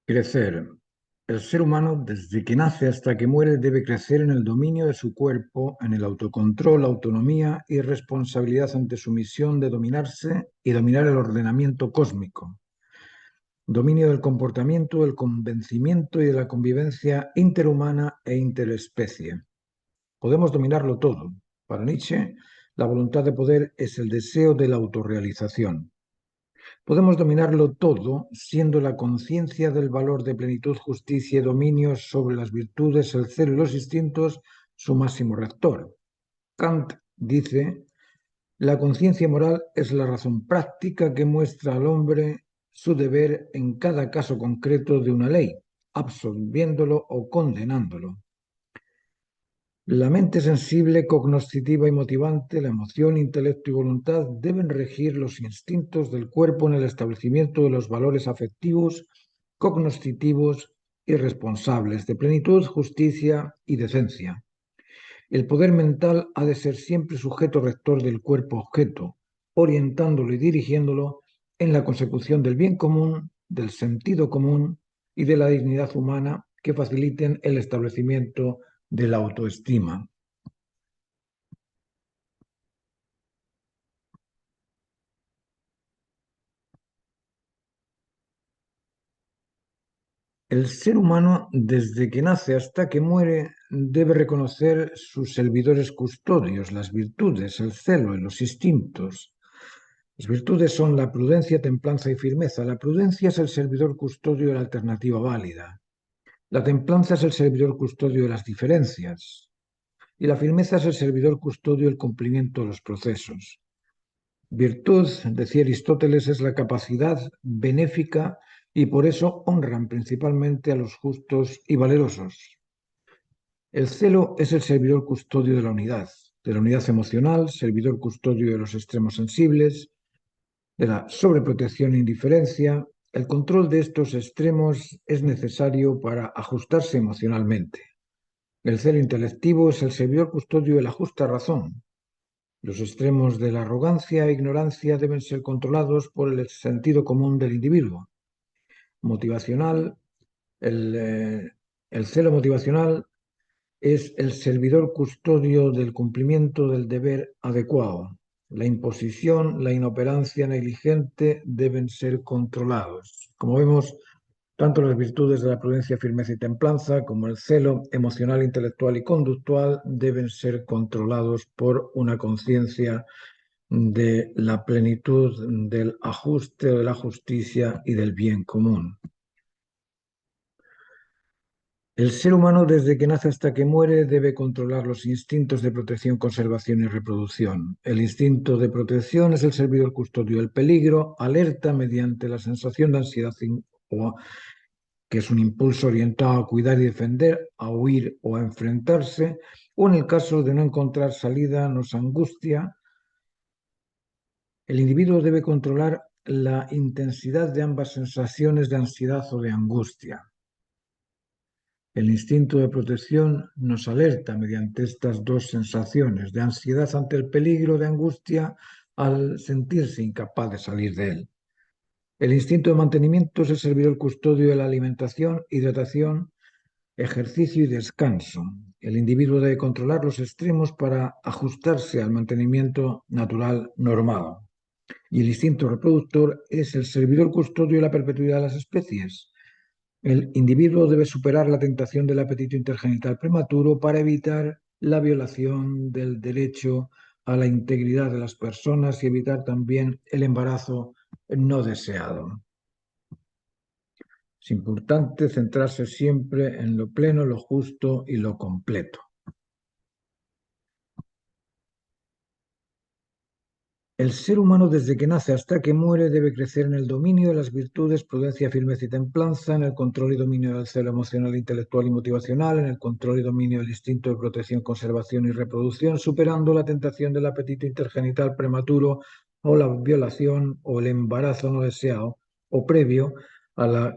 Crecer. El ser humano, desde que nace hasta que muere, debe crecer en el dominio de su cuerpo, en el autocontrol, autonomía y responsabilidad ante su misión de dominarse y dominar el ordenamiento cósmico. Dominio del comportamiento, del convencimiento y de la convivencia interhumana e interespecie. Podemos dominarlo todo. Para Nietzsche, la voluntad de poder es el deseo de la autorrealización. Podemos dominarlo todo, siendo la conciencia del valor de plenitud, justicia y dominio sobre las virtudes, el celo y los instintos su máximo rector. Kant dice, la conciencia moral es la razón práctica que muestra al hombre su deber en cada caso concreto de una ley, absolviéndolo o condenándolo. La mente sensible, cognoscitiva y motivante, la emoción, intelecto y voluntad deben regir los instintos del cuerpo en el establecimiento de los valores afectivos, cognoscitivos y responsables de plenitud, justicia y decencia. El poder mental ha de ser siempre sujeto rector del cuerpo objeto, orientándolo y dirigiéndolo en la consecución del bien común, del sentido común y de la dignidad humana que faciliten el establecimiento de la autoestima. El ser humano, desde que nace hasta que muere, debe reconocer sus servidores custodios, las virtudes, el celo y los instintos. Las virtudes son la prudencia, templanza y firmeza. La prudencia es el servidor custodio de la alternativa válida. La templanza es el servidor custodio de las diferencias. Y la firmeza es el servidor custodio del cumplimiento de los procesos. Virtud, decía Aristóteles, es la capacidad benéfica y por eso honran principalmente a los justos y valerosos. El celo es el servidor custodio de la unidad emocional, servidor custodio de los extremos sensibles, de la sobreprotección e indiferencia. El control de estos extremos es necesario para ajustarse emocionalmente. El celo intelectivo es el servidor custodio de la justa razón. Los extremos de la arrogancia e ignorancia deben ser controlados por el sentido común del individuo. Motivacional, el celo motivacional es el servidor custodio del cumplimiento del deber adecuado. La imposición, la inoperancia negligente deben ser controlados. Como vemos, tanto las virtudes de la prudencia, firmeza y templanza, como el celo emocional, intelectual y conductual deben ser controlados por una conciencia de la plenitud del ajuste, de la justicia y del bien común. El ser humano, desde que nace hasta que muere, debe controlar los instintos de protección, conservación y reproducción. El instinto de protección es el servidor custodio del peligro, alerta mediante la sensación de ansiedad que es un impulso orientado a cuidar y defender, a huir o a enfrentarse, o en el caso de no encontrar salida, nos angustia. El individuo debe controlar la intensidad de ambas sensaciones de ansiedad o de angustia. El instinto de protección nos alerta mediante estas dos sensaciones, de ansiedad ante el peligro, de angustia al sentirse incapaz de salir de él. El instinto de mantenimiento es el servidor custodio de la alimentación, hidratación, ejercicio y descanso. El individuo debe controlar los extremos para ajustarse al mantenimiento natural normado. Y el instinto reproductor es el servidor custodio de la perpetuidad de las especies. El individuo debe superar la tentación del apetito intergenital prematuro para evitar la violación del derecho a la integridad de las personas y evitar también el embarazo no deseado. Es importante centrarse siempre en lo pleno, lo justo y lo completo. El ser humano, desde que nace hasta que muere, debe crecer en el dominio de las virtudes, prudencia, firmeza y templanza, en el control y dominio del celo emocional, intelectual y motivacional, en el control y dominio del instinto de protección, conservación y reproducción, superando la tentación del apetito intergenital prematuro o la violación o el embarazo no deseado o previo a la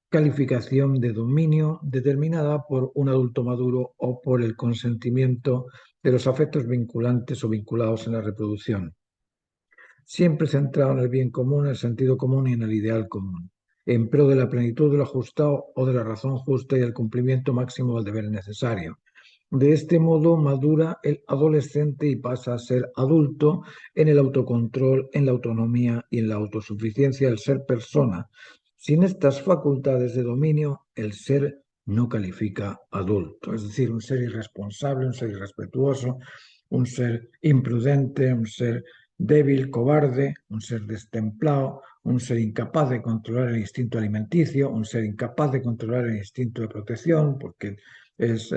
calificación de dominio determinada por un adulto maduro o por el consentimiento de los afectos vinculantes o vinculados en la reproducción. Siempre centrado en el bien común, en el sentido común y en el ideal común. en pro de la plenitud de lo ajustado o de la razón justa y el cumplimiento máximo del deber necesario. De este modo madura el adolescente y pasa a ser adulto en el autocontrol, en la autonomía y en la autosuficiencia del ser persona. Sin estas facultades de dominio, el ser no califica adulto, es decir, un ser irresponsable, un ser irrespetuoso, un ser imprudente, un ser débil, cobarde, un ser destemplado, un ser incapaz de controlar el instinto alimenticio, un ser incapaz de controlar el instinto de protección, porque es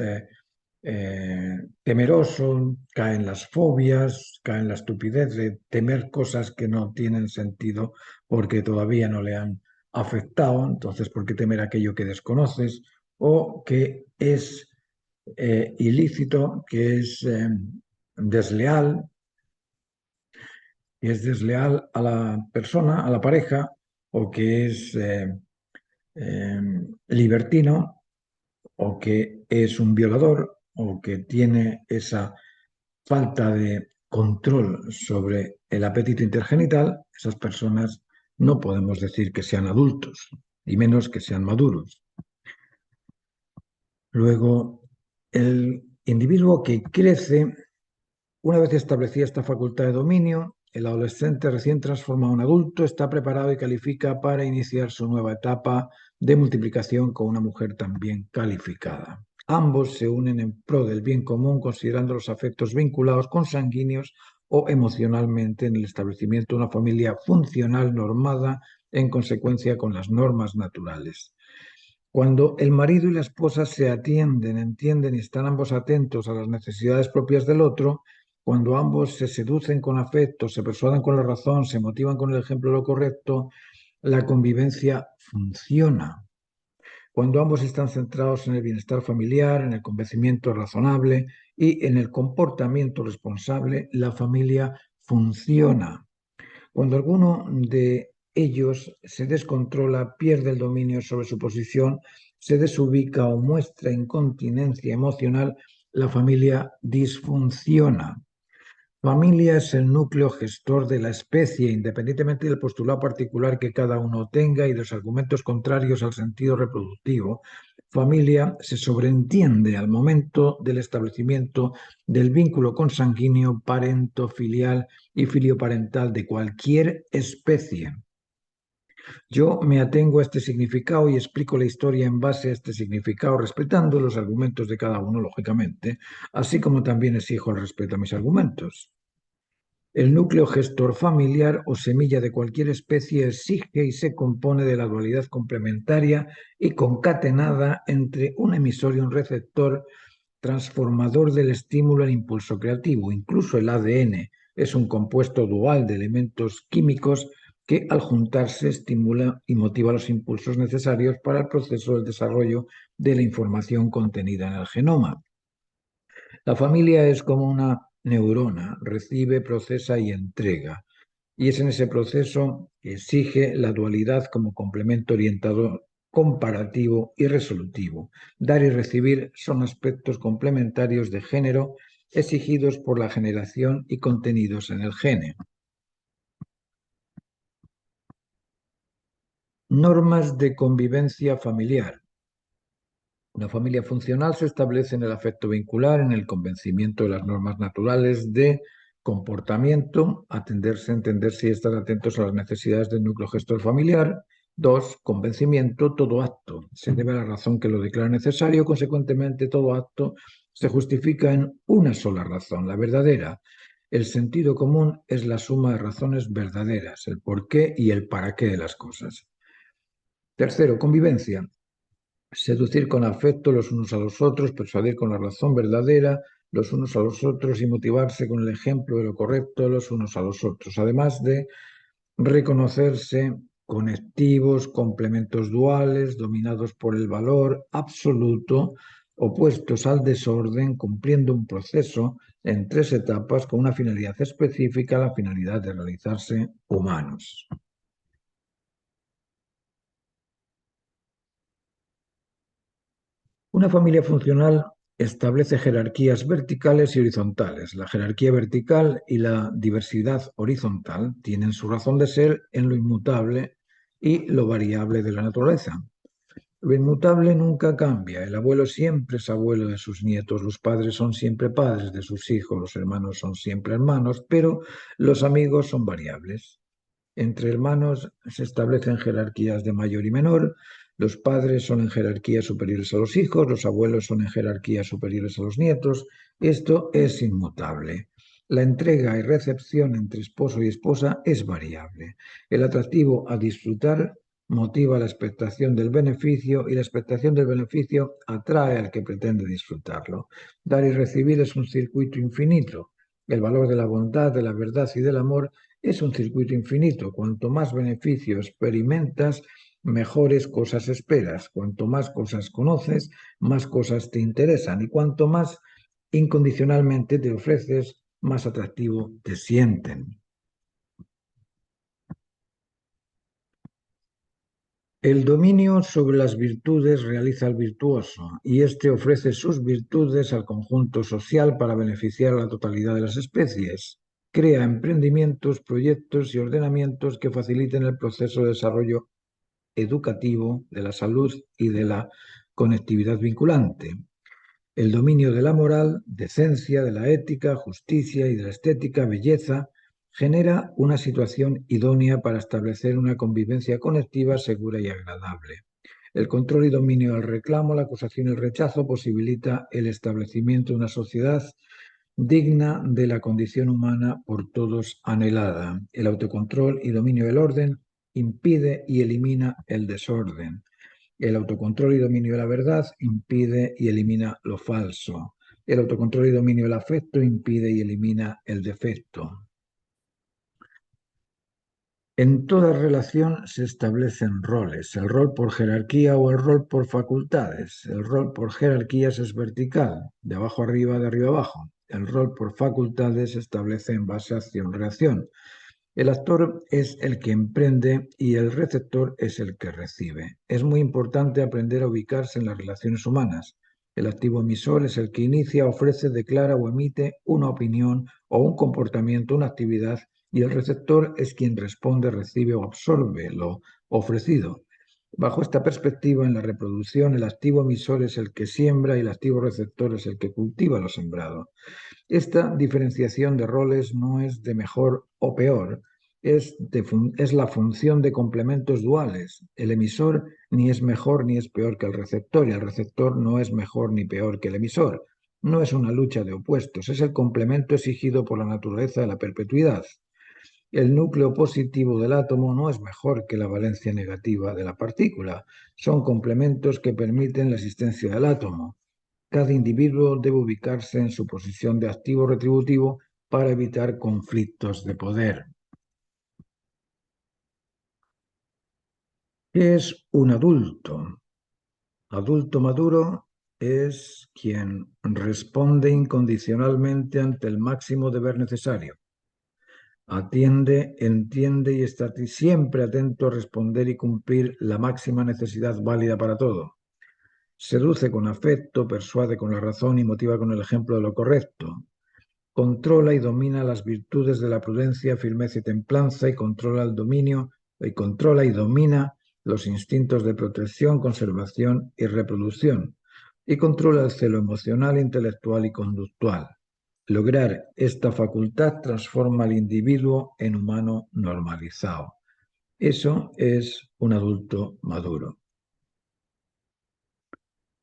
temeroso, cae en las fobias, cae en la estupidez de temer cosas que no tienen sentido porque todavía no le han afectado. Entonces, ¿por qué temer aquello que desconoces o que es ilícito, que es desleal, a la persona, a la pareja, o que es eh, libertino, o que es un violador, o que tiene esa falta de control sobre el apetito intergenital? Esas personas no podemos decir que sean adultos, y menos que sean maduros. Luego, el individuo que crece, una vez establecida esta facultad de dominio, el adolescente recién transformado en adulto está preparado y califica para iniciar su nueva etapa de multiplicación con una mujer también calificada. Ambos se unen en pro del bien común considerando los afectos vinculados consanguíneos o emocionalmente en el establecimiento de una familia funcional normada en consecuencia con las normas naturales. Cuando el marido y la esposa se atienden, entienden y están ambos atentos a las necesidades propias del otro, cuando ambos se seducen con afecto, se persuadan con la razón, se motivan con el ejemplo de lo correcto, la convivencia funciona. Cuando ambos están centrados en el bienestar familiar, en el convencimiento razonable y en el comportamiento responsable, la familia funciona. Cuando alguno de ellos se descontrola, pierde el dominio sobre su posición, se desubica o muestra incontinencia emocional, la familia disfunciona. Familia es el núcleo gestor de la especie, independientemente del postulado particular que cada uno tenga y de los argumentos contrarios al sentido reproductivo. Familia se sobreentiende al momento del establecimiento del vínculo consanguíneo, parento-filial y filioparental de cualquier especie. Yo me atengo a este significado y explico la historia en base a este significado, respetando los argumentos de cada uno, lógicamente, así como también exijo el respeto a mis argumentos. El núcleo gestor familiar o semilla de cualquier especie exige y se compone de la dualidad complementaria y concatenada entre un emisor y un receptor transformador del estímulo al impulso creativo. Incluso el ADN es un compuesto dual de elementos químicos que al juntarse estimula y motiva los impulsos necesarios para el proceso del desarrollo de la información contenida en el genoma. La familia es como una neurona, recibe, procesa y entrega. Y es en ese proceso que exige la dualidad como complemento orientador, comparativo y resolutivo. Dar y recibir son aspectos complementarios de género exigidos por la generación y contenidos en el gene. Normas de convivencia familiar. Una familia funcional se establece en el afecto vincular, en el convencimiento de las normas naturales de comportamiento, atenderse, entenderse y estar atentos a las necesidades del núcleo gestor familiar. 2. Convencimiento, todo acto se debe a la razón que lo declara necesario, consecuentemente todo acto se justifica en una sola razón, la verdadera. El sentido común es la suma de razones verdaderas, el porqué y el para qué de las cosas. Tercero, convivencia. Seducir con afecto los unos a los otros, persuadir con la razón verdadera los unos a los otros y motivarse con el ejemplo de lo correcto los unos a los otros, además de reconocerse conectivos, complementos duales, dominados por el valor absoluto, opuestos al desorden, cumpliendo un proceso en 3 etapas con una finalidad específica, la finalidad de realizarse humanos. Una familia funcional establece jerarquías verticales y horizontales. La jerarquía vertical y la diversidad horizontal tienen su razón de ser en lo inmutable y lo variable de la naturaleza. Lo inmutable nunca cambia. El abuelo siempre es abuelo de sus nietos, los padres son siempre padres de sus hijos, los hermanos son siempre hermanos, pero los amigos son variables. Entre hermanos se establecen jerarquías de mayor y menor, los padres son en jerarquías superiores a los hijos, los abuelos son en jerarquías superiores a los nietos. Esto es inmutable. La entrega y recepción entre esposo y esposa es variable. El atractivo a disfrutar motiva la expectación del beneficio y la expectación del beneficio atrae al que pretende disfrutarlo. Dar y recibir es un circuito infinito. El valor de la bondad, de la verdad y del amor es un circuito infinito. Cuanto más beneficio experimentas, mejores cosas esperas. Cuanto más cosas conoces, más cosas te interesan. Y cuanto más incondicionalmente te ofreces, más atractivo te sienten. El dominio sobre las virtudes realiza al virtuoso y éste ofrece sus virtudes al conjunto social para beneficiar a la totalidad de las especies. Crea emprendimientos, proyectos y ordenamientos que faciliten el proceso de desarrollo educativo, de la salud y de la conectividad vinculante. El dominio de la moral, decencia, de la ética, justicia y de la estética, belleza, genera una situación idónea para establecer una convivencia conectiva segura y agradable. El control y dominio del reclamo, la acusación y el rechazo posibilita el establecimiento de una sociedad digna de la condición humana por todos anhelada. El autocontrol y dominio del orden impide y elimina el desorden. El autocontrol y dominio de la verdad impide y elimina lo falso. El autocontrol y dominio del afecto impide y elimina el defecto. En toda relación se establecen roles, el rol por jerarquía o el rol por facultades. El rol por jerarquías es vertical, de abajo arriba, de arriba abajo. El rol por facultades se establece en base a acción-reacción. El actor es el que emprende y el receptor es el que recibe. Es muy importante aprender a ubicarse en las relaciones humanas. El activo emisor es el que inicia, ofrece, declara o emite una opinión o un comportamiento, una actividad, y el receptor es quien responde, recibe o absorbe lo ofrecido. Bajo esta perspectiva, en la reproducción, el activo emisor es el que siembra y el activo receptor es el que cultiva lo sembrado. Esta diferenciación de roles no es de mejor o peor, es la función de complementos duales. El emisor ni es mejor ni es peor que el receptor y el receptor no es mejor ni peor que el emisor. No es una lucha de opuestos, es el complemento exigido por la naturaleza de la perpetuidad. El núcleo positivo del átomo no es mejor que la valencia negativa de la partícula. Son complementos que permiten la existencia del átomo. Cada individuo debe ubicarse en su posición de activo retributivo para evitar conflictos de poder. ¿Qué es un adulto? Adulto maduro es quien responde incondicionalmente ante el máximo deber necesario. Atiende, entiende y está siempre atento a responder y cumplir la máxima necesidad válida para todo. Seduce con afecto, persuade con la razón y motiva con el ejemplo de lo correcto. Controla y domina las virtudes de la prudencia, firmeza y templanza y controla el dominio y controla y domina los instintos de protección, conservación y reproducción y controla el celo emocional, intelectual y conductual. Lograr esta facultad transforma al individuo en humano normalizado. Eso es un adulto maduro.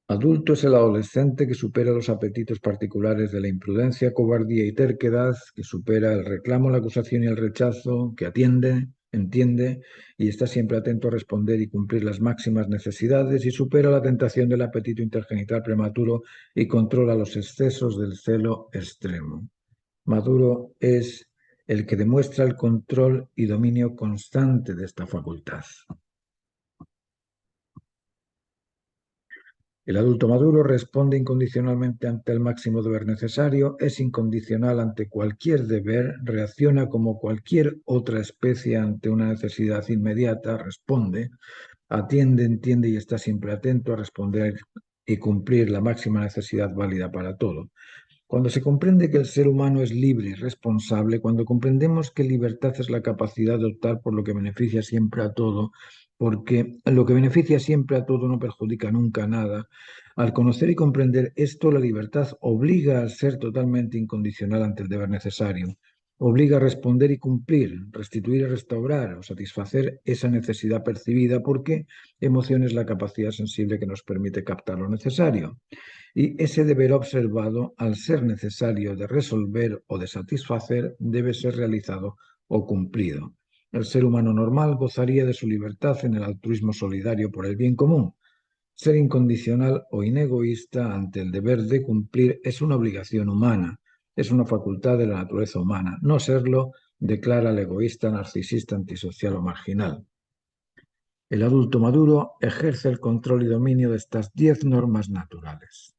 Adulto es el adolescente que supera los apetitos particulares de la imprudencia, cobardía y terquedad, que supera el reclamo, la acusación y el rechazo, que atiende, entiende y está siempre atento a responder y cumplir las máximas necesidades y supera la tentación del apetito intergenital prematuro y controla los excesos del celo extremo. Maduro es el que demuestra el control y dominio constante de esta facultad. El adulto maduro responde incondicionalmente ante el máximo deber necesario, es incondicional ante cualquier deber, reacciona como cualquier otra especie ante una necesidad inmediata, responde, atiende, entiende y está siempre atento a responder y cumplir la máxima necesidad válida para todo. Cuando se comprende que el ser humano es libre y responsable, cuando comprendemos que libertad es la capacidad de optar por lo que beneficia siempre a todo, porque lo que beneficia siempre a todo no perjudica nunca a nada. Al conocer y comprender esto, la libertad obliga a ser totalmente incondicional ante el deber necesario. Obliga a responder y cumplir, restituir y restaurar o satisfacer esa necesidad percibida, porque emoción es la capacidad sensible que nos permite captar lo necesario. Y ese deber observado, al ser necesario de resolver o de satisfacer, debe ser realizado o cumplido. El ser humano normal gozaría de su libertad en el altruismo solidario por el bien común. Ser incondicional o inegoísta ante el deber de cumplir es una obligación humana, es una facultad de la naturaleza humana. No serlo declara al egoísta, narcisista, antisocial o marginal. El adulto maduro ejerce el control y dominio de estas 10 normas naturales.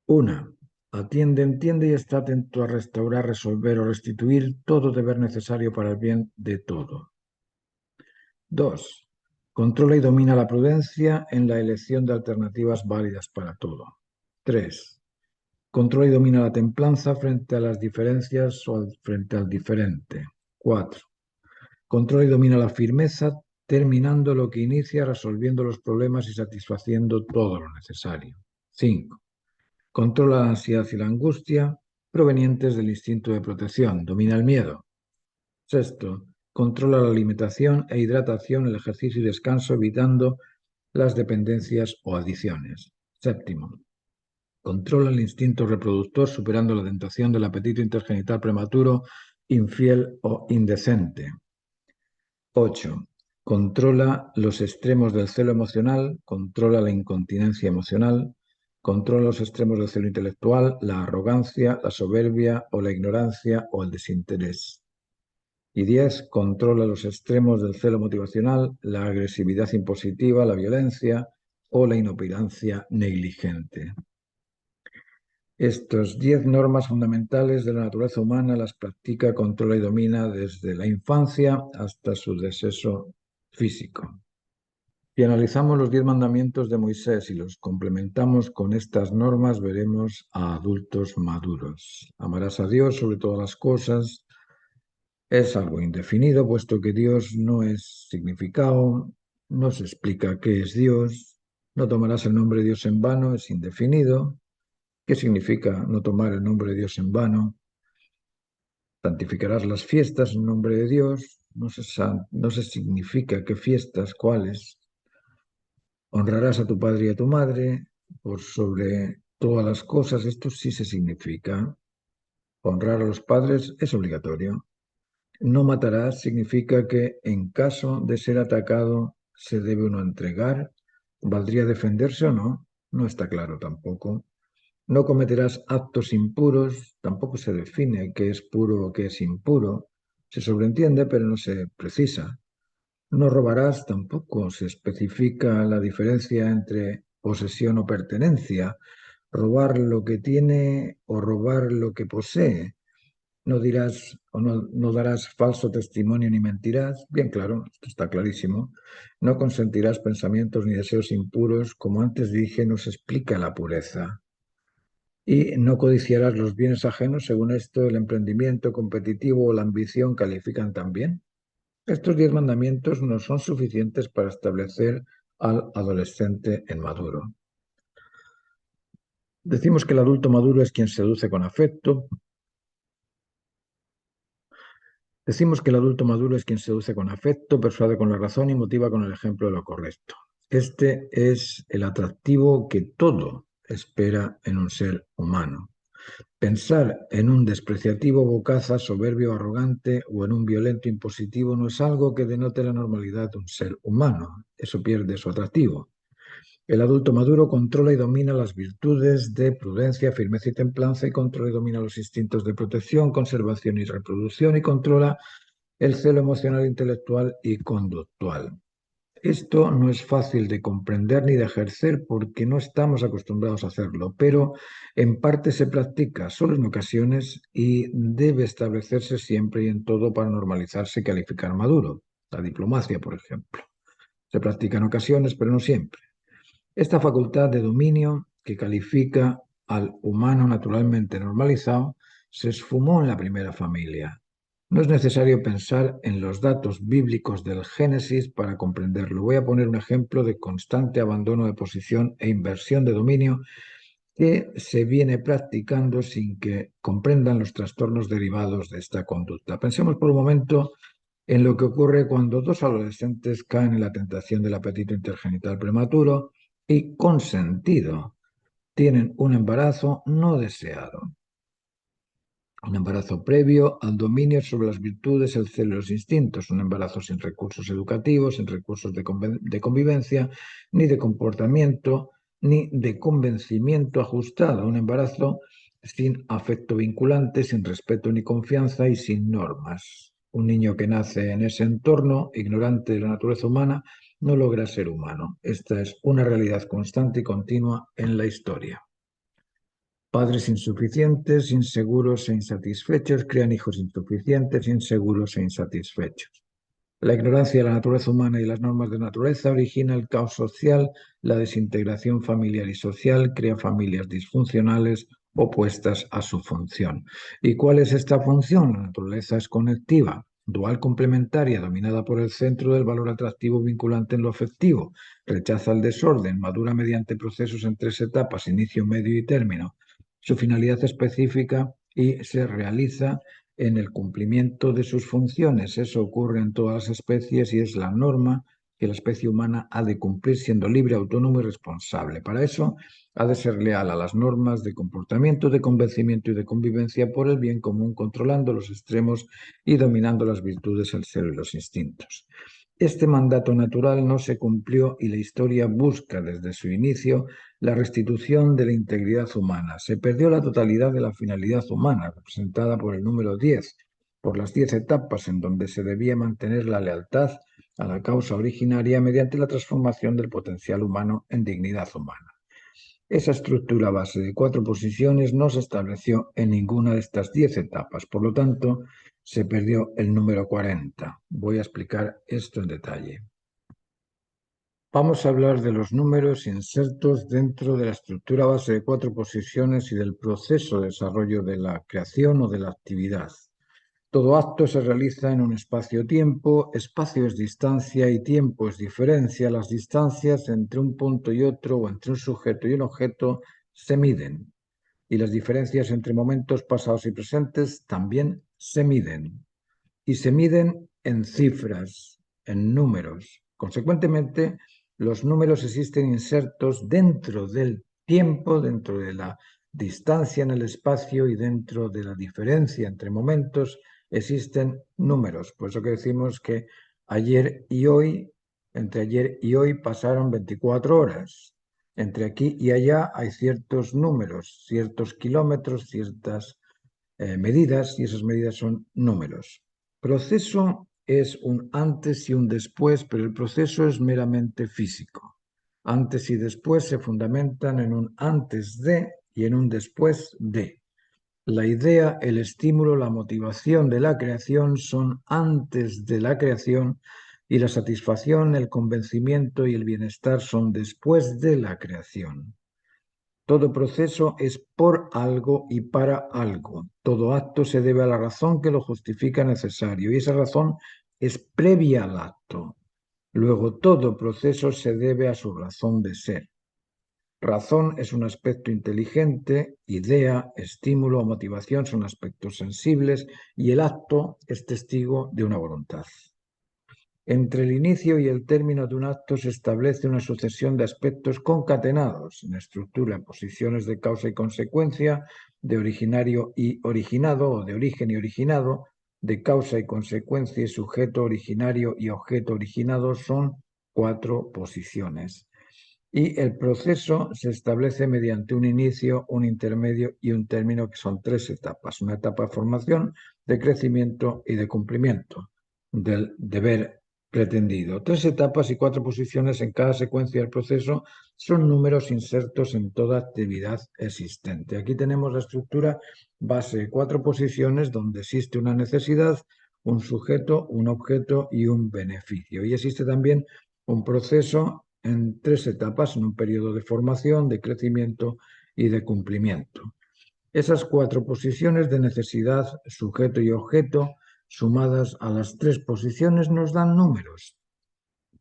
1. Atiende, entiende y está atento a restaurar, resolver o restituir todo deber necesario para el bien de todo. 2. Controla y domina la prudencia en la elección de alternativas válidas para todo. 3. Controla y domina la templanza frente a las diferencias o frente al diferente. 4. Controla y domina la firmeza, terminando lo que inicia, resolviendo los problemas y satisfaciendo todo lo necesario. 5. Controla la ansiedad y la angustia provenientes del instinto de protección. Domina el miedo. 6. Controla la alimentación e hidratación, el ejercicio y descanso, evitando las dependencias o adicciones. 7. Controla el instinto reproductor, superando la tentación del apetito intergenital prematuro, infiel o indecente. 8. Controla los extremos del celo emocional, controla la incontinencia emocional, controla los extremos del celo intelectual, la arrogancia, la soberbia o la ignorancia o el desinterés. Y 10. Controla los extremos del celo motivacional, la agresividad impositiva, la violencia o la inoperancia negligente. Estas 10 normas fundamentales de la naturaleza humana las practica, controla y domina desde la infancia hasta su deceso físico. Si analizamos los 10 mandamientos de Moisés y los complementamos con estas normas, veremos a adultos maduros. Amarás a Dios sobre todas las cosas. Es algo indefinido, puesto que Dios no es significado, no se explica qué es Dios. No tomarás el nombre de Dios en vano, es indefinido. ¿Qué significa no tomar el nombre de Dios en vano? Santificarás las fiestas en nombre de Dios. No se significa qué fiestas, cuáles. Honrarás a tu padre y a tu madre por sobre todas las cosas. Esto sí se significa. Honrar a los padres es obligatorio. No matarás significa que en caso de ser atacado se debe uno entregar. ¿Valdría defenderse o no? No está claro tampoco. No cometerás actos impuros, tampoco se define qué es puro o qué es impuro. Se sobreentiende, pero no se precisa. No robarás, tampoco se especifica la diferencia entre posesión o pertenencia. Robar lo que tiene o robar lo que posee. No dirás o no darás falso testimonio ni mentirás. Bien claro, esto está clarísimo. No consentirás pensamientos ni deseos impuros. Como antes dije, no se explica la pureza. Y no codiciarás los bienes ajenos. Según esto, el emprendimiento competitivo o la ambición califican también. Estos 10 mandamientos no son suficientes para establecer al adolescente en maduro. Decimos que el adulto maduro es quien seduce con afecto. Decimos que el adulto maduro es quien seduce con afecto, persuade con la razón y motiva con el ejemplo de lo correcto. Este es el atractivo que todo espera en un ser humano. Pensar en un despreciativo bocaza, soberbio, arrogante o en un violento impositivo no es algo que denote la normalidad de un ser humano. Eso pierde su atractivo. El adulto maduro controla y domina las virtudes de prudencia, firmeza y templanza, y controla y domina los instintos de protección, conservación y reproducción, y controla el celo emocional, intelectual y conductual. Esto no es fácil de comprender ni de ejercer porque no estamos acostumbrados a hacerlo, pero en parte se practica solo en ocasiones y debe establecerse siempre y en todo para normalizarse y calificar maduro. La diplomacia, por ejemplo. Se practica en ocasiones, pero no siempre. Esta facultad de dominio que califica al humano naturalmente normalizado se esfumó en la primera familia. No es necesario pensar en los datos bíblicos del Génesis para comprenderlo. Voy a poner un ejemplo de constante abandono de posición e inversión de dominio que se viene practicando sin que comprendan los trastornos derivados de esta conducta. Pensemos por un momento en lo que ocurre cuando dos adolescentes caen en la tentación del apetito intergenital prematuro y consentido tienen un embarazo no deseado. Un embarazo previo al dominio sobre las virtudes, el celo y los instintos. Un embarazo sin recursos educativos, sin recursos de convivencia, ni de comportamiento, ni de convencimiento ajustado. Un embarazo sin afecto vinculante, sin respeto ni confianza y sin normas. Un niño que nace en ese entorno, ignorante de la naturaleza humana, no logra ser humano. Esta es una realidad constante y continua en la historia. Padres insuficientes, inseguros e insatisfechos crean hijos insuficientes, inseguros e insatisfechos. La ignorancia de la naturaleza humana y las normas de naturaleza origina el caos social, la desintegración familiar y social crea familias disfuncionales opuestas a su función. ¿Y cuál es esta función? La naturaleza es conectiva, dual complementaria, dominada por el centro del valor atractivo vinculante en lo afectivo, rechaza el desorden, madura mediante procesos en tres etapas, inicio, medio y término. Su finalidad específica y se realiza en el cumplimiento de sus funciones. Eso ocurre en todas las especies y es la norma que la especie humana ha de cumplir siendo libre, autónomo y responsable. Para eso ha de ser leal a las normas de comportamiento, de convencimiento y de convivencia por el bien común, controlando los extremos y dominando las virtudes, el ser y los instintos. Este mandato natural no se cumplió y la historia busca desde su inicio la restitución de la integridad humana. Se perdió la totalidad de la finalidad humana, representada por el número 10, por las 10 etapas en donde se debía mantener la lealtad a la causa originaria mediante la transformación del potencial humano en dignidad humana. Esa estructura base de 4 posiciones no se estableció en ninguna de estas 10 etapas, por lo tanto, se perdió el número 40. Voy a explicar esto en detalle. Vamos a hablar de los números insertos dentro de la estructura base de 4 posiciones y del proceso de desarrollo de la creación o de la actividad. Todo acto se realiza en un espacio-tiempo, espacio es distancia y tiempo es diferencia. Las distancias entre un punto y otro o entre un sujeto y un objeto se miden y las diferencias entre momentos pasados y presentes también se miden y se miden en cifras, en números. Consecuentemente, los números existen insertos dentro del tiempo, dentro de la distancia en el espacio y dentro de la diferencia entre momentos existen números. Por eso que decimos que ayer y hoy, entre ayer y hoy pasaron 24 horas. Entre aquí y allá hay ciertos números, ciertos kilómetros, ciertas medidas y esas medidas son números. Proceso es un antes y un después, pero el proceso es meramente físico. Antes y después se fundamentan en un antes de y en un después de. La idea, el estímulo, la motivación de la creación son antes de la creación y la satisfacción, el convencimiento y el bienestar son después de la creación. Todo proceso es por algo y para algo. Todo acto se debe a la razón que lo justifica necesario y esa razón es previa al acto. Luego, todo proceso se debe a su razón de ser. Razón es un aspecto inteligente, idea, estímulo o motivación son aspectos sensibles y el acto es testigo de una voluntad. Entre el inicio y el término de un acto se establece una sucesión de aspectos concatenados en estructura, posiciones de causa y consecuencia, de originario y originado o de origen y originado, de causa y consecuencia y sujeto originario y objeto originado son 4 posiciones. Y el proceso se establece mediante un inicio, un intermedio y un término que son 3 etapas. Una etapa de formación, de crecimiento y de cumplimiento del deber pretendido. 3 etapas y 4 posiciones en cada secuencia del proceso son números insertos en toda actividad existente. Aquí tenemos la estructura base de 4 posiciones donde existe una necesidad, un sujeto, un objeto y un beneficio. Y existe también un proceso en 3 etapas, en un periodo de formación, de crecimiento y de cumplimiento. Esas 4 posiciones de necesidad, sujeto y objeto sumadas a las 3 posiciones nos dan números.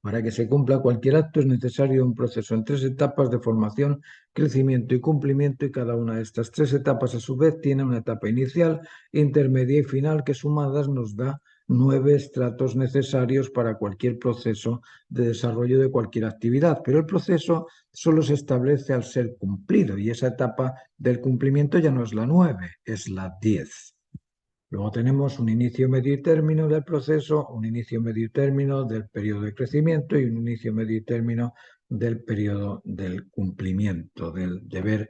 Para que se cumpla cualquier acto es necesario un proceso en 3 etapas de formación, crecimiento y cumplimiento, y cada una de estas 3 etapas a su vez tiene una etapa inicial, intermedia y final que sumadas nos da 9 estratos necesarios para cualquier proceso de desarrollo de cualquier actividad. Pero el proceso solo se establece al ser cumplido y esa etapa del cumplimiento ya no es la 9, es la 10. Luego tenemos un inicio, medio y término del proceso, un inicio, medio y término del periodo de crecimiento y un inicio, medio y término del periodo del cumplimiento, del deber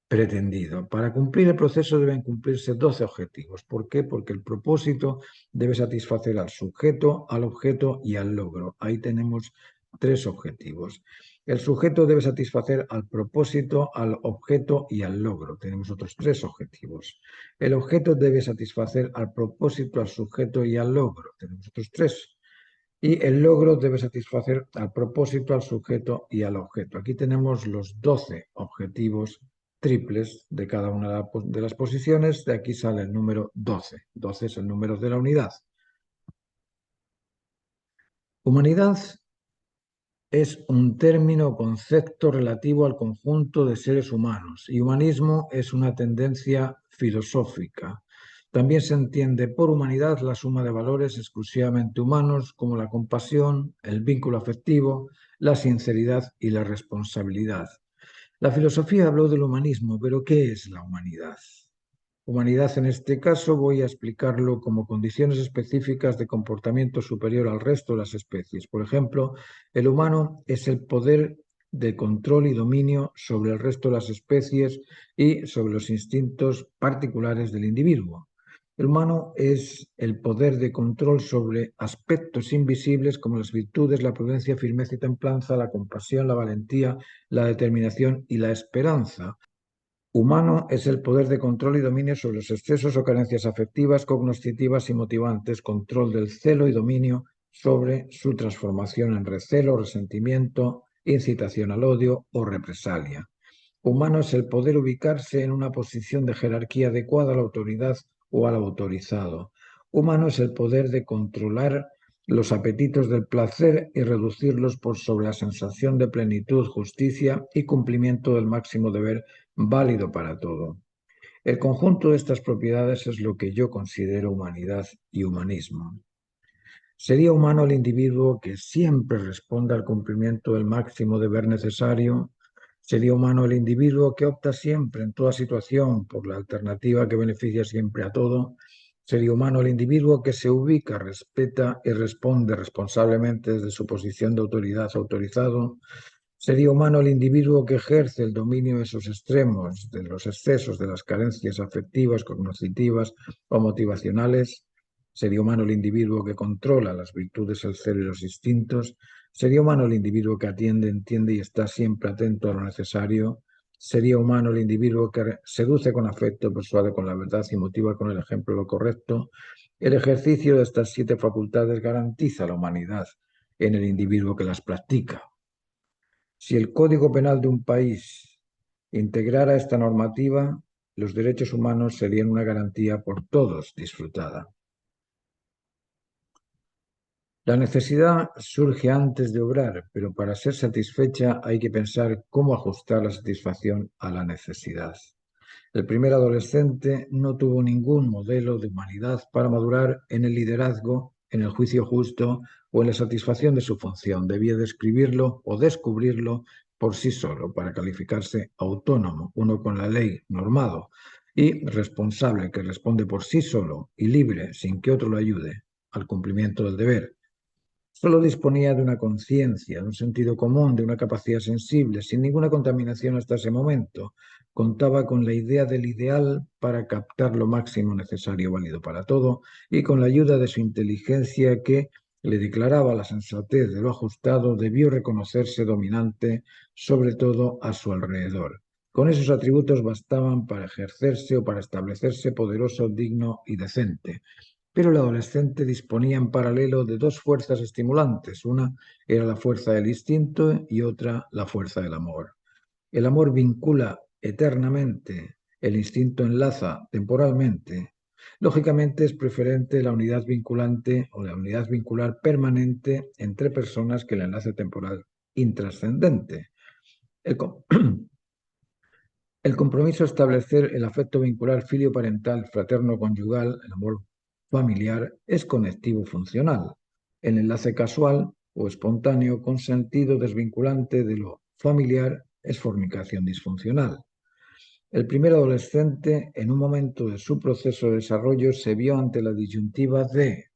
pretendido. Para cumplir el proceso deben cumplirse 12 objetivos. ¿Por qué? Porque el propósito debe satisfacer al sujeto, al objeto y al logro. Ahí tenemos 3 objetivos. El sujeto debe satisfacer al propósito, al objeto y al logro. Tenemos otros 3 objetivos. El objeto debe satisfacer al propósito, al sujeto y al logro. Tenemos otros 3. Y el logro debe satisfacer al propósito, al sujeto y al objeto. Aquí tenemos los 12 objetivos triples de cada una de las posiciones. De aquí sale el número 12. 12 es el número de la unidad. Humanidad es un término o concepto relativo al conjunto de seres humanos y humanismo es una tendencia filosófica. También se entiende por humanidad la suma de valores exclusivamente humanos como la compasión, el vínculo afectivo, la sinceridad y la responsabilidad. La filosofía habló del humanismo, pero ¿qué es la humanidad? Humanidad en este caso voy a explicarlo como condiciones específicas de comportamiento superior al resto de las especies. Por ejemplo, el humano es el poder de control y dominio sobre el resto de las especies y sobre los instintos particulares del individuo. El humano es el poder de control sobre aspectos invisibles como las virtudes, la prudencia, firmeza y templanza, la compasión, la valentía, la determinación y la esperanza. Humano es el poder de control y dominio sobre los excesos o carencias afectivas, cognoscitivas y motivantes, control del celo y dominio sobre su transformación en recelo, resentimiento, incitación al odio o represalia. Humano es el poder ubicarse en una posición de jerarquía adecuada a la autoridad o al autorizado. Humano es el poder de controlar los apetitos del placer y reducirlos por sobre la sensación de plenitud, justicia y cumplimiento del máximo deber válido para todo. El conjunto de estas propiedades es lo que yo considero humanidad y humanismo. ¿Sería humano el individuo que siempre responde al cumplimiento del máximo deber necesario? ¿Sería humano el individuo que opta siempre en toda situación por la alternativa que beneficia siempre a todo? ¿Sería humano el individuo que se ubica, respeta y responde responsablemente desde su posición de autoridad autorizado? ¿Sería humano el individuo que ejerce el dominio de esos extremos, de los excesos, de las carencias afectivas, cognitivas o motivacionales? ¿Sería humano el individuo que controla las virtudes, el celo y los instintos? ¿Sería humano el individuo que atiende, entiende y está siempre atento a lo necesario? ¿Sería humano el individuo que seduce con afecto, persuade con la verdad y motiva con el ejemplo lo correcto? El ejercicio de estas 7 facultades garantiza la humanidad en el individuo que las practica. Si el Código Penal de un país integrara esta normativa, los derechos humanos serían una garantía por todos disfrutada. La necesidad surge antes de obrar, pero para ser satisfecha hay que pensar cómo ajustar la satisfacción a la necesidad. El primer adolescente no tuvo ningún modelo de humanidad para madurar en el liderazgo, en el juicio justo o en la satisfacción de su función. Debía describirlo o descubrirlo por sí solo para calificarse autónomo, uno con la ley, normado y responsable, que responde por sí solo y libre, sin que otro lo ayude, al cumplimiento del deber. Solo disponía de una conciencia, de un sentido común, de una capacidad sensible, sin ninguna contaminación hasta ese momento. Contaba con la idea del ideal para captar lo máximo necesario válido para todo y con la ayuda de su inteligencia que le declaraba la sensatez de lo ajustado, debió reconocerse dominante sobre todo a su alrededor. Con esos atributos bastaban para ejercerse o para establecerse poderoso, digno y decente. Pero el adolescente disponía en paralelo de 2 fuerzas estimulantes. Una era la fuerza del instinto y otra la fuerza del amor. El amor vincula eternamente, el instinto enlaza temporalmente. Lógicamente es preferente la unidad vinculante o la unidad vincular permanente entre personas que el enlace temporal intrascendente. El, el compromiso a establecer el afecto vincular filioparental, fraterno-conyugal, el amor familiar, es conectivo funcional. El enlace casual o espontáneo con sentido desvinculante de lo familiar es fornicación disfuncional. El primer adolescente, en un momento de su proceso de desarrollo, se vio ante la disyuntiva de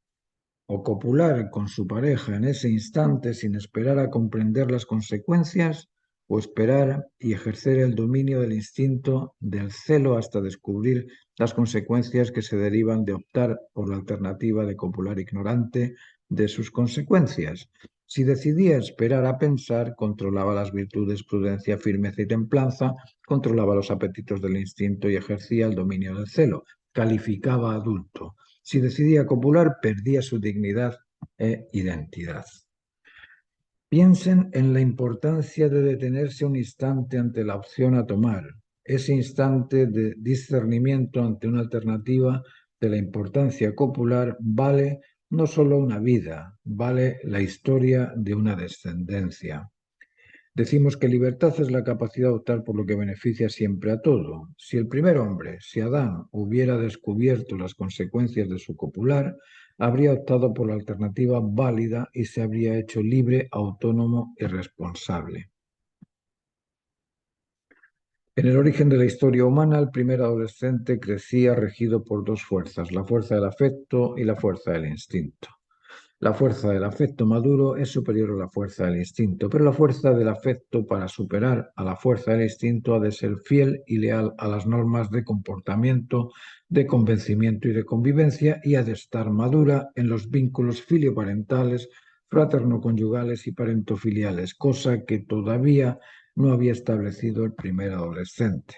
o copular con su pareja en ese instante sin esperar a comprender las consecuencias, o esperar y ejercer el dominio del instinto del celo hasta descubrir las consecuencias que se derivan de optar por la alternativa de copular ignorante de sus consecuencias. Si decidía esperar a pensar, controlaba las virtudes prudencia, firmeza y templanza, controlaba los apetitos del instinto y ejercía el dominio del celo. Calificaba adulto. Si decidía copular, perdía su dignidad e identidad. Piensen en la importancia de detenerse un instante ante la opción a tomar, ese instante de discernimiento ante una alternativa de la importancia copular vale no solo una vida, vale la historia de una descendencia. Decimos que libertad es la capacidad de optar por lo que beneficia siempre a todo. Si el primer hombre, si Adán, hubiera descubierto las consecuencias de su copular, habría optado por la alternativa válida y se habría hecho libre, autónomo y responsable. En el origen de la historia humana, el primer adolescente crecía regido por dos fuerzas, la fuerza del afecto y la fuerza del instinto. La fuerza del afecto maduro es superior a la fuerza del instinto, pero la fuerza del afecto para superar a la fuerza del instinto ha de ser fiel y leal a las normas de comportamiento, de convencimiento y de convivencia y ha de estar madura en los vínculos filioparentales, fraterno-conyugales y parentofiliales, cosa que todavía no había establecido el primer adolescente.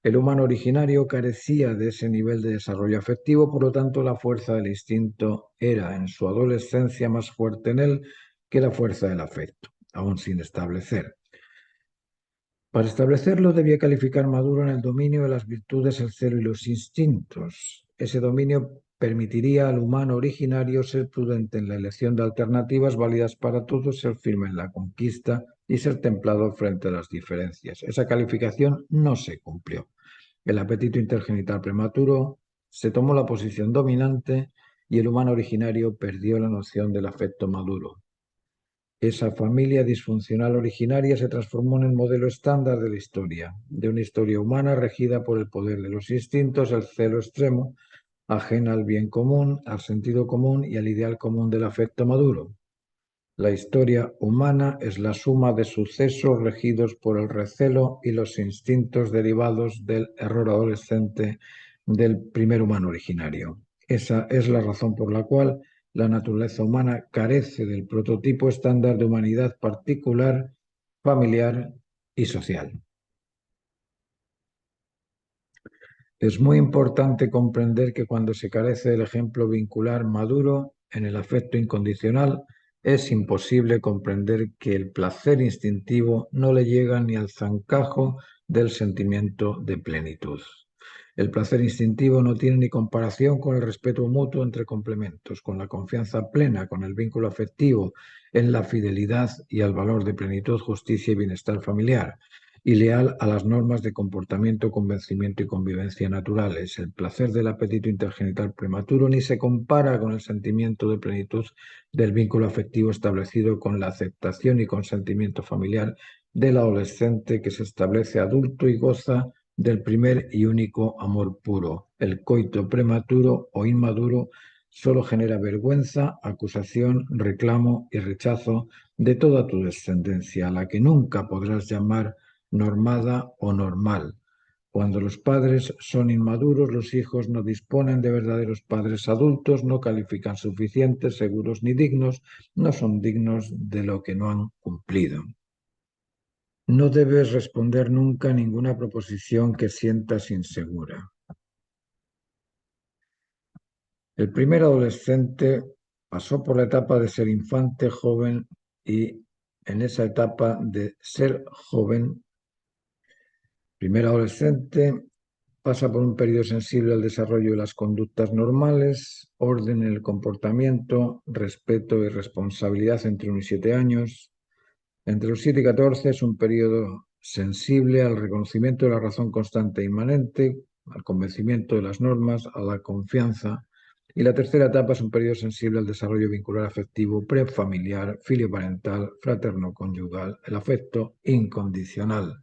El humano originario carecía de ese nivel de desarrollo afectivo, por lo tanto la fuerza del instinto era en su adolescencia más fuerte en él que la fuerza del afecto, aún sin establecer. Para establecerlo debía calificar maduro en el dominio de las virtudes, el celo y los instintos. Ese dominio permitiría al humano originario ser prudente en la elección de alternativas válidas para todos, ser firme en la conquista y ser templado frente a las diferencias. Esa calificación no se cumplió. El apetito intergenital prematuro se tomó la posición dominante y el humano originario perdió la noción del afecto maduro. Esa familia disfuncional originaria se transformó en el modelo estándar de la historia, de una historia humana regida por el poder de los instintos, el celo extremo, ajena al bien común, al sentido común y al ideal común del afecto maduro. La historia humana es la suma de sucesos regidos por el recelo y los instintos derivados del error adolescente del primer humano originario. Esa es la razón por la cual la naturaleza humana carece del prototipo estándar de humanidad particular, familiar y social. Es muy importante comprender que cuando se carece del ejemplo vincular maduro en el afecto incondicional, es imposible comprender que el placer instintivo no le llega ni al zancajo del sentimiento de plenitud. El placer instintivo no tiene ni comparación con el respeto mutuo entre complementos, con la confianza plena, con el vínculo afectivo, en la fidelidad y al valor de plenitud, justicia y bienestar familiar y leal a las normas de comportamiento, convencimiento y convivencia naturales. El placer del apetito intergenital prematuro ni se compara con el sentimiento de plenitud del vínculo afectivo establecido con la aceptación y consentimiento familiar del adolescente que se establece adulto y goza del primer y único amor puro. El coito prematuro o inmaduro solo genera vergüenza, acusación, reclamo y rechazo de toda tu descendencia, a la que nunca podrás llamar normada o normal. Cuando los padres son inmaduros, los hijos no disponen de verdaderos padres adultos, no califican suficientes, seguros ni dignos, no son dignos de lo que no han cumplido. No debes responder nunca a ninguna proposición que sientas insegura. El primer adolescente pasó por la etapa de ser infante, joven y en esa etapa de ser joven, primer adolescente Pasa por un periodo sensible al desarrollo de las conductas normales, orden en el comportamiento, respeto y responsabilidad entre 1 y 7 años. Entre los 7 y 14 es un periodo sensible al reconocimiento de la razón constante e inmanente, al convencimiento de las normas, a la confianza. Y la tercera etapa es un periodo sensible al desarrollo vincular afectivo, prefamiliar, filioparental, fraterno-conyugal, el afecto incondicional.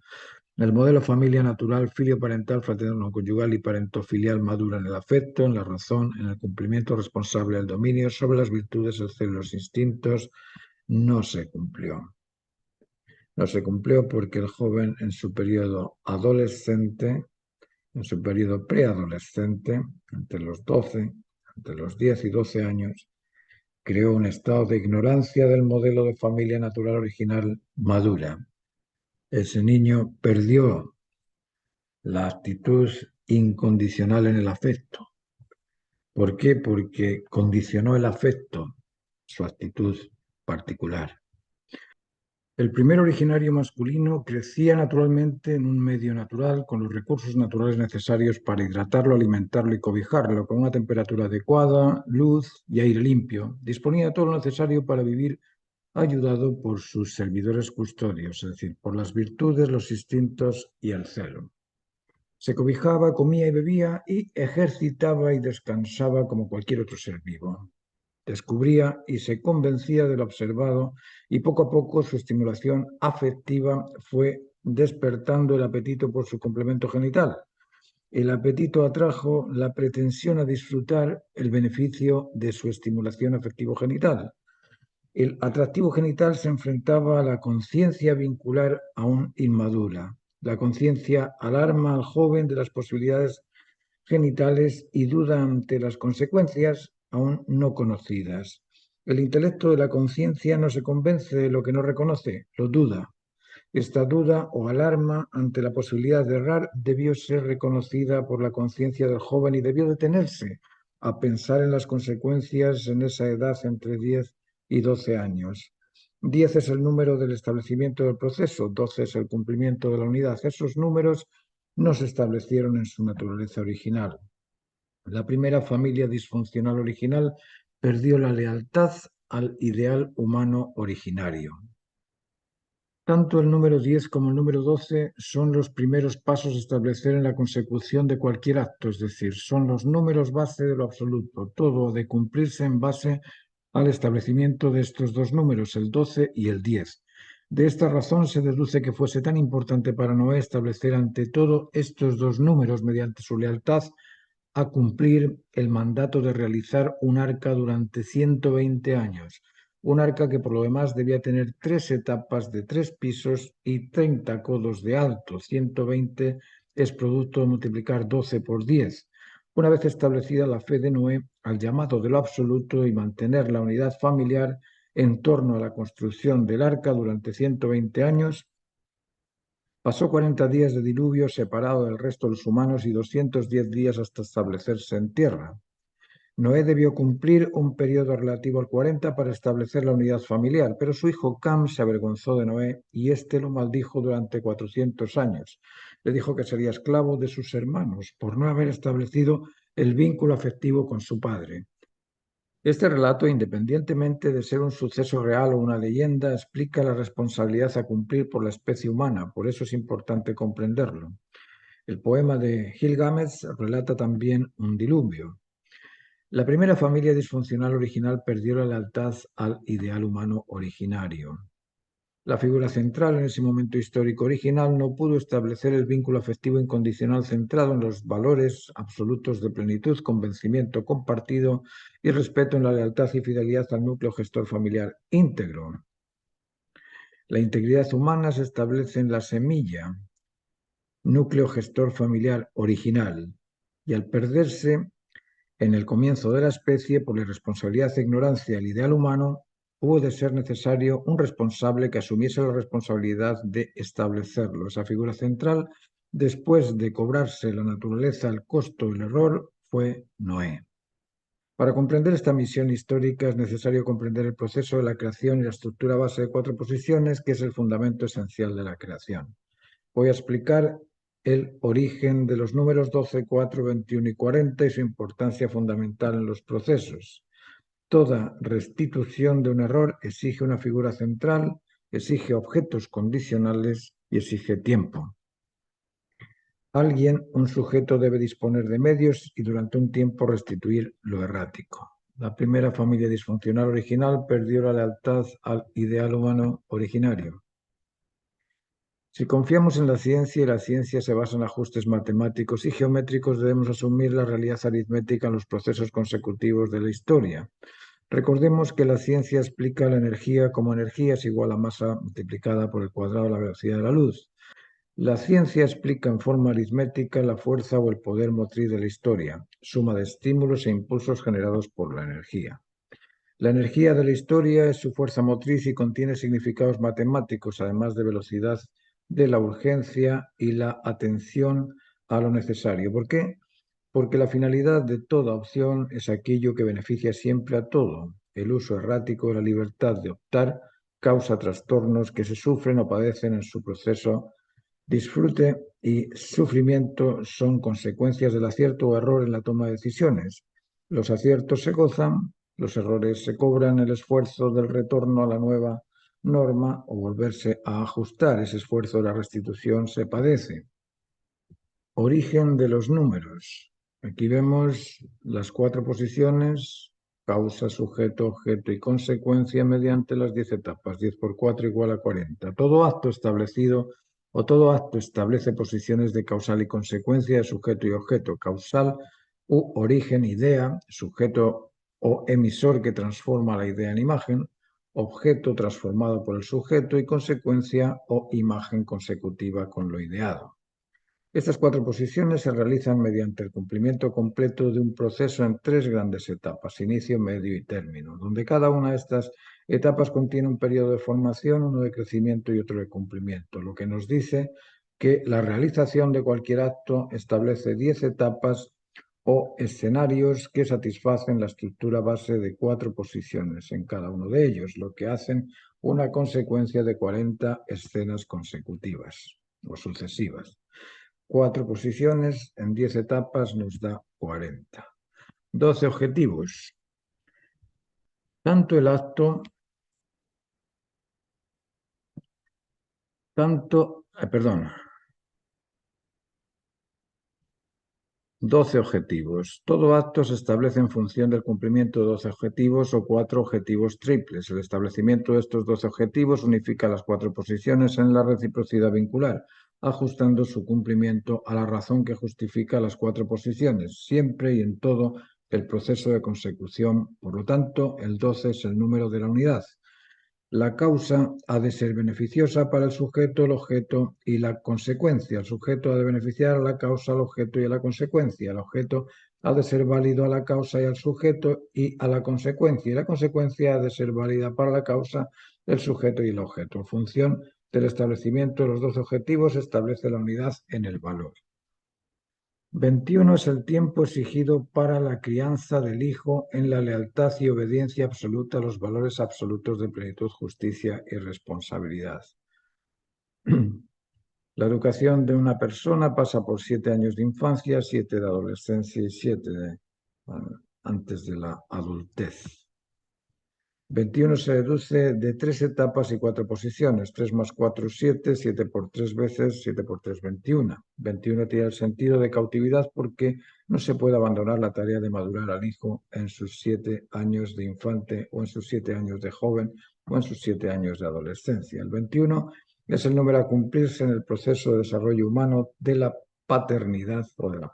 El modelo familia natural, filioparental, fraterno-conyugal y parentofilial madura en el afecto, en la razón, en el cumplimiento responsable del dominio sobre las virtudes, el celo y los instintos. No se cumplió. No se cumplió porque el joven en su periodo adolescente, en su periodo preadolescente, entre los 12, entre los 10 y 12 años, creó un estado de ignorancia del modelo de familia natural original madura. Ese niño perdió la actitud incondicional en el afecto. ¿Por qué? Porque condicionó el afecto, su actitud particular. El primer originario masculino crecía naturalmente en un medio natural con los recursos naturales necesarios para hidratarlo, alimentarlo y cobijarlo, con una temperatura adecuada, luz y aire limpio. Disponía de todo lo necesario para vivir ayudado por sus servidores custodios, es decir, por las virtudes, los instintos y el celo. Se cobijaba, comía y bebía y ejercitaba y descansaba como cualquier otro ser vivo. Descubría y se convencía de lo observado y poco a poco su estimulación afectiva fue despertando el apetito por su complemento genital. El apetito atrajo la pretensión a disfrutar el beneficio de su estimulación afectivo-genital. El atractivo genital se enfrentaba a la conciencia vincular aún inmadura. La conciencia alarma al joven de las posibilidades genitales y duda ante las consecuencias aún no conocidas. El intelecto de la conciencia no se convence de lo que no reconoce, lo duda. Esta duda o alarma ante la posibilidad de errar debió ser reconocida por la conciencia del joven y debió detenerse a pensar en las consecuencias en esa edad entre 10 y 12 años. 10 es el número del establecimiento del proceso, 12 es el cumplimiento de la unidad. Esos números no se establecieron en su naturaleza original. La primera familia disfuncional original perdió la lealtad al ideal humano originario. Tanto el número 10 como el número 12 son los primeros pasos a establecer en la consecución de cualquier acto, es decir, son los números base de lo absoluto, todo de cumplirse en base al establecimiento de estos dos números, el 12 y el 10. De esta razón se deduce que fuese tan importante para Noé establecer ante todo estos dos números mediante su lealtad a cumplir el mandato de realizar un arca durante 120 años. Un arca que por lo demás debía tener 3 etapas de 3 pisos y 30 codos de alto. 120 es producto de multiplicar 12 por 10. Una vez establecida la fe de Noé al llamado de lo absoluto y mantener la unidad familiar en torno a la construcción del arca durante 120 años, pasó 40 días de diluvio separado del resto de los humanos y 210 días hasta establecerse en tierra. Noé debió cumplir un periodo relativo al 40 para establecer la unidad familiar, pero su hijo Cam se avergonzó de Noé y éste lo maldijo durante 400 años. Le dijo que sería esclavo de sus hermanos por no haber establecido el vínculo afectivo con su padre. Este relato, independientemente de ser un suceso real o una leyenda, explica la responsabilidad a cumplir por la especie humana, por eso es importante comprenderlo. El poema de Gilgamesh relata también un diluvio. La primera familia disfuncional original perdió la lealtad al ideal humano originario. La figura central en ese momento histórico original no pudo establecer el vínculo afectivo incondicional centrado en los valores absolutos de plenitud, convencimiento compartido y respeto en la lealtad y fidelidad al núcleo gestor familiar íntegro. La integridad humana se establece en la semilla, núcleo gestor familiar original, y al perderse en el comienzo de la especie, por la irresponsabilidad e ignorancia del ideal humano, hubo de ser necesario un responsable que asumiese la responsabilidad de establecerlo. Esa figura central, después de cobrarse la naturaleza, el costo, el error, fue Noé. Para comprender esta misión histórica es necesario comprender el proceso de la creación y la estructura base de 4 posiciones, que es el fundamento esencial de la creación. Voy a explicar el origen de los números 12, 4, 21 y 40 y su importancia fundamental en los procesos. Toda restitución de un error exige una figura central, exige objetos condicionales y exige tiempo. Alguien, un sujeto, debe disponer de medios y durante un tiempo restituir lo errático. La primera familia disfuncional original perdió la lealtad al ideal humano originario. Si confiamos en la ciencia y la ciencia se basa en ajustes matemáticos y geométricos, debemos asumir la realidad aritmética en los procesos consecutivos de la historia. Recordemos que la ciencia explica la energía como energía es igual a masa multiplicada por el cuadrado de la velocidad de la luz. La ciencia explica en forma aritmética la fuerza o el poder motriz de la historia, suma de estímulos e impulsos generados por la energía. La energía de la historia es su fuerza motriz y contiene significados matemáticos, además de velocidad, de la urgencia y la atención a lo necesario. ¿Por qué? Porque la finalidad de toda opción es aquello que beneficia siempre a todo. El uso errático de la libertad de optar causa trastornos que se sufren o padecen en su proceso. Disfrute y sufrimiento son consecuencias del acierto o error en la toma de decisiones. Los aciertos se gozan, los errores se cobran, el esfuerzo del retorno a la nueva norma o volverse a ajustar. Ese esfuerzo de la restitución se padece. Origen de los números. Aquí vemos las 4 posiciones, causa, sujeto, objeto y consecuencia mediante las 10 etapas. 10 por 4 igual a 40. Todo acto establecido o todo acto establece posiciones de causal y consecuencia de sujeto y objeto. Causal u origen, idea, sujeto o emisor que transforma la idea en imagen, objeto transformado por el sujeto y consecuencia o imagen consecutiva con lo ideado. Estas 4 posiciones se realizan mediante el cumplimiento completo de un proceso en 3 grandes etapas, inicio, medio y término, donde cada una de estas etapas contiene un periodo de formación, uno de crecimiento y otro de cumplimiento, lo que nos dice que la realización de cualquier acto establece 10 etapas o escenarios que satisfacen la estructura base de 4 posiciones en cada uno de ellos, lo que hacen una consecuencia de 40 escenas consecutivas o sucesivas. 4 posiciones en 10 etapas nos da 40. 12 objetivos. Tanto el acto, perdón, 12 objetivos. Todo acto se establece en función del cumplimiento de 12 objetivos o 4 objetivos triples. El establecimiento de estos 12 objetivos unifica las 4 posiciones en la reciprocidad vincular, ajustando su cumplimiento a la razón que justifica las 4 posiciones, siempre y en todo el proceso de consecución. Por lo tanto, el 12 es el número de la unidad. La causa ha de ser beneficiosa para el sujeto, el objeto y la consecuencia. El sujeto ha de beneficiar a la causa, al objeto y a la consecuencia. El objeto ha de ser válido a la causa y al sujeto y a la consecuencia. Y la consecuencia ha de ser válida para la causa, el sujeto y el objeto. En función del establecimiento de los 2 objetivos, se establece la unidad en el valor. 21 es el tiempo exigido para la crianza del hijo en la lealtad y obediencia absoluta a los valores absolutos de plenitud, justicia y responsabilidad. La educación de una persona pasa por 7 años de infancia, 7 de adolescencia y 7 antes de la adultez. 21 se deduce de 3 etapas y 4 posiciones. 3 más 4, 7, 7 por 3 veces, 7 por 3, 21. 21 tiene el sentido de cautividad porque no se puede abandonar la tarea de madurar al hijo en sus 7 años de infante o en sus 7 años de joven o en sus 7 años de adolescencia. El 21 es el número a cumplirse en el proceso de desarrollo humano de la paternidad o de la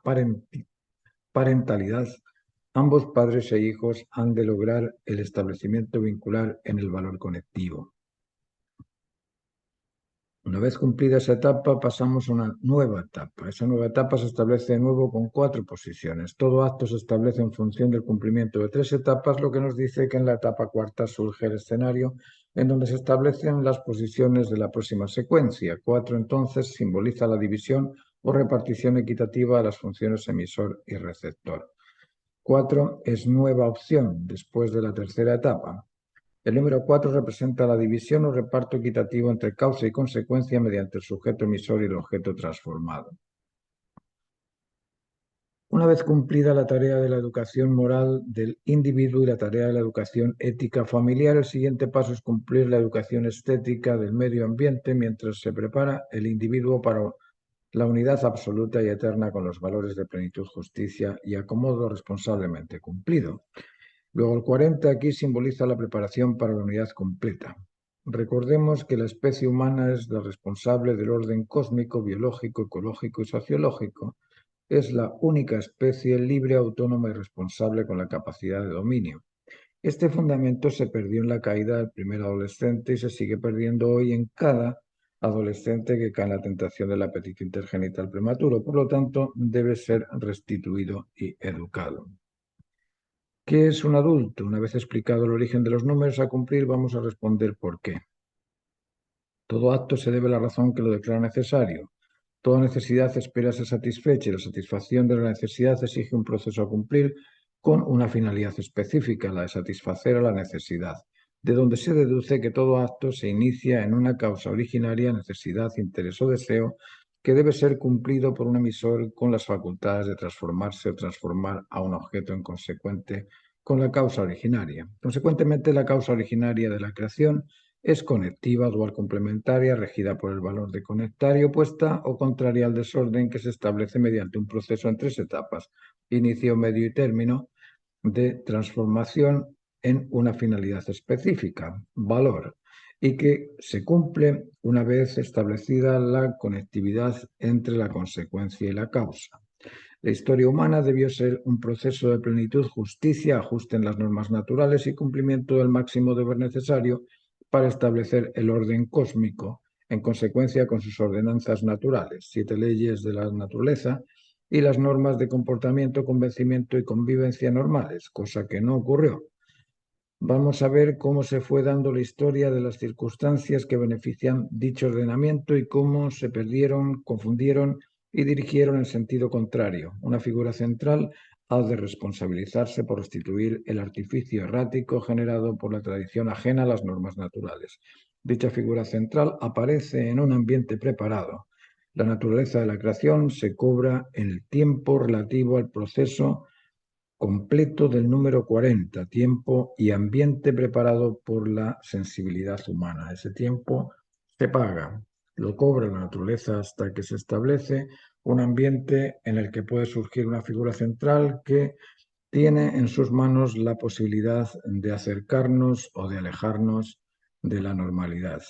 parentalidad. Ambos padres e hijos han de lograr el establecimiento vincular en el valor conectivo. Una vez cumplida esa etapa, pasamos a una nueva etapa. Esa nueva etapa se establece de nuevo con 4 posiciones. Todo acto se establece en función del cumplimiento de 3 etapas, lo que nos dice que en la etapa cuarta surge el escenario en donde se establecen las posiciones de la próxima secuencia. 4 entonces simboliza la división o repartición equitativa de las funciones emisor y receptor. 4 es nueva opción después de la tercera etapa. El número 4 representa la división o reparto equitativo entre causa y consecuencia mediante el sujeto emisor y el objeto transformado. Una vez cumplida la tarea de la educación moral del individuo y la tarea de la educación ética familiar, el siguiente paso es cumplir la educación estética del medio ambiente mientras se prepara el individuo para la unidad absoluta y eterna con los valores de plenitud, justicia y acomodo responsablemente cumplido. Luego el 40 aquí simboliza la preparación para la unidad completa. Recordemos que la especie humana es la responsable del orden cósmico, biológico, ecológico y sociológico. Es la única especie libre, autónoma y responsable con la capacidad de dominio. Este fundamento se perdió en la caída del primer adolescente y se sigue perdiendo hoy en cada adolescente que cae en la tentación del apetito intergenital prematuro. Por lo tanto, debe ser restituido y educado. ¿Qué es un adulto? Una vez explicado el origen de los números a cumplir, vamos a responder por qué. Todo acto se debe a la razón que lo declara necesario. Toda necesidad espera ser satisfecha y la satisfacción de la necesidad exige un proceso a cumplir con una finalidad específica, la de satisfacer a la necesidad, de donde se deduce que todo acto se inicia en una causa originaria, necesidad, interés o deseo, que debe ser cumplido por un emisor con las facultades de transformarse o transformar a un objeto en consecuente con la causa originaria. Consecuentemente, la causa originaria de la creación es conectiva, dual complementaria, regida por el valor de conectar y opuesta o contraria al desorden que se establece mediante un proceso en tres etapas, inicio, medio y término, de transformación en una finalidad específica, valor, y que se cumple una vez establecida la conectividad entre la consecuencia y la causa. La historia humana debió ser un proceso de plenitud, justicia, ajuste en las normas naturales y cumplimiento del máximo deber necesario para establecer el orden cósmico, en consecuencia con sus ordenanzas naturales, 7 leyes de la naturaleza y las normas de comportamiento, convencimiento y convivencia normales, cosa que no ocurrió. Vamos a ver cómo se fue dando la historia de las circunstancias que benefician dicho ordenamiento y cómo se perdieron, confundieron y dirigieron en sentido contrario. Una figura central ha de responsabilizarse por restituir el artificio errático generado por la tradición ajena a las normas naturales. Dicha figura central aparece en un ambiente preparado. La naturaleza de la creación se cobra en el tiempo relativo al proceso completo del número 40, tiempo y ambiente preparado por la sensibilidad humana. Ese tiempo se paga, lo cobra la naturaleza hasta que se establece un ambiente en el que puede surgir una figura central que tiene en sus manos la posibilidad de acercarnos o de alejarnos de la normalidad.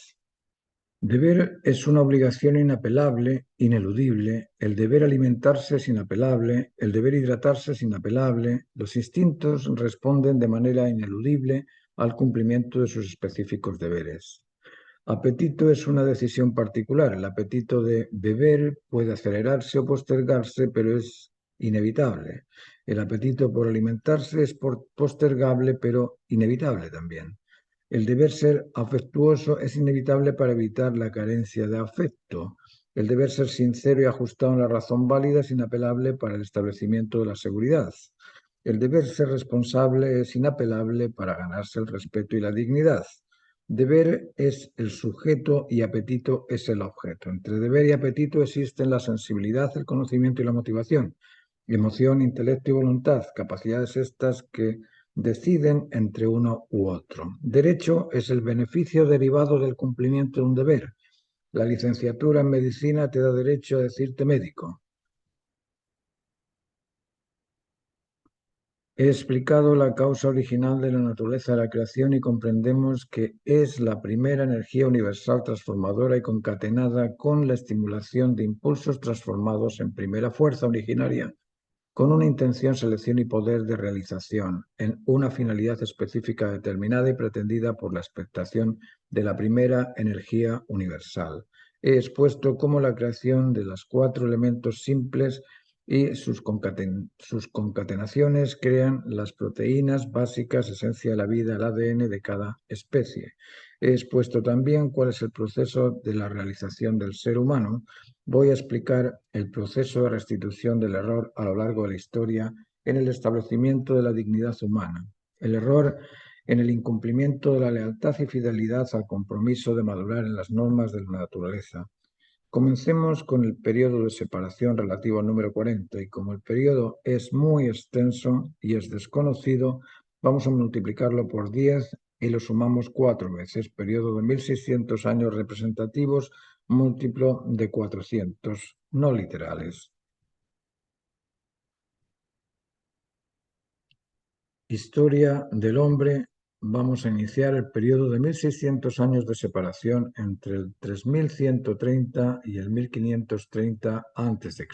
Deber es una obligación inapelable, ineludible. El deber alimentarse es inapelable, el deber hidratarse es inapelable. Los instintos responden de manera ineludible al cumplimiento de sus específicos deberes. Apetito es una decisión particular. El apetito de beber puede acelerarse o postergarse, pero es inevitable. El apetito por alimentarse es postergable, pero inevitable también. El deber ser afectuoso es inevitable para evitar la carencia de afecto. El deber ser sincero y ajustado en la razón válida es inapelable para el establecimiento de la seguridad. El deber ser responsable es inapelable para ganarse el respeto y la dignidad. Deber es el sujeto y apetito es el objeto. Entre deber y apetito existen la sensibilidad, el conocimiento y la motivación. Emoción, intelecto y voluntad, capacidades estas que deciden entre uno u otro. Derecho es el beneficio derivado del cumplimiento de un deber. La licenciatura en medicina te da derecho a decirte médico. He explicado la causa original de la naturaleza de la creación y comprendemos que es la primera energía universal transformadora y concatenada con la estimulación de impulsos transformados en primera fuerza originaria con una intención, selección y poder de realización en una finalidad específica determinada y pretendida por la expectación de la primera energía universal. He expuesto cómo la creación de los 4 elementos simples y sus concatenaciones crean las proteínas básicas, esencia de la vida, el ADN de cada especie. He expuesto también cuál es el proceso de la realización del ser humano. Voy a explicar el proceso de restitución del error a lo largo de la historia en el establecimiento de la dignidad humana. El error en el incumplimiento de la lealtad y fidelidad al compromiso de madurar en las normas de la naturaleza. Comencemos con el periodo de separación relativo al número 40 y como el periodo es muy extenso y es desconocido, vamos a multiplicarlo por 10 y lo sumamos 4 veces. Periodo de 1600 años representativos, múltiplo de 400, no literales. Historia del hombre. Vamos a iniciar el periodo de 1600 años de separación entre el 3130 y el 1530 a.C.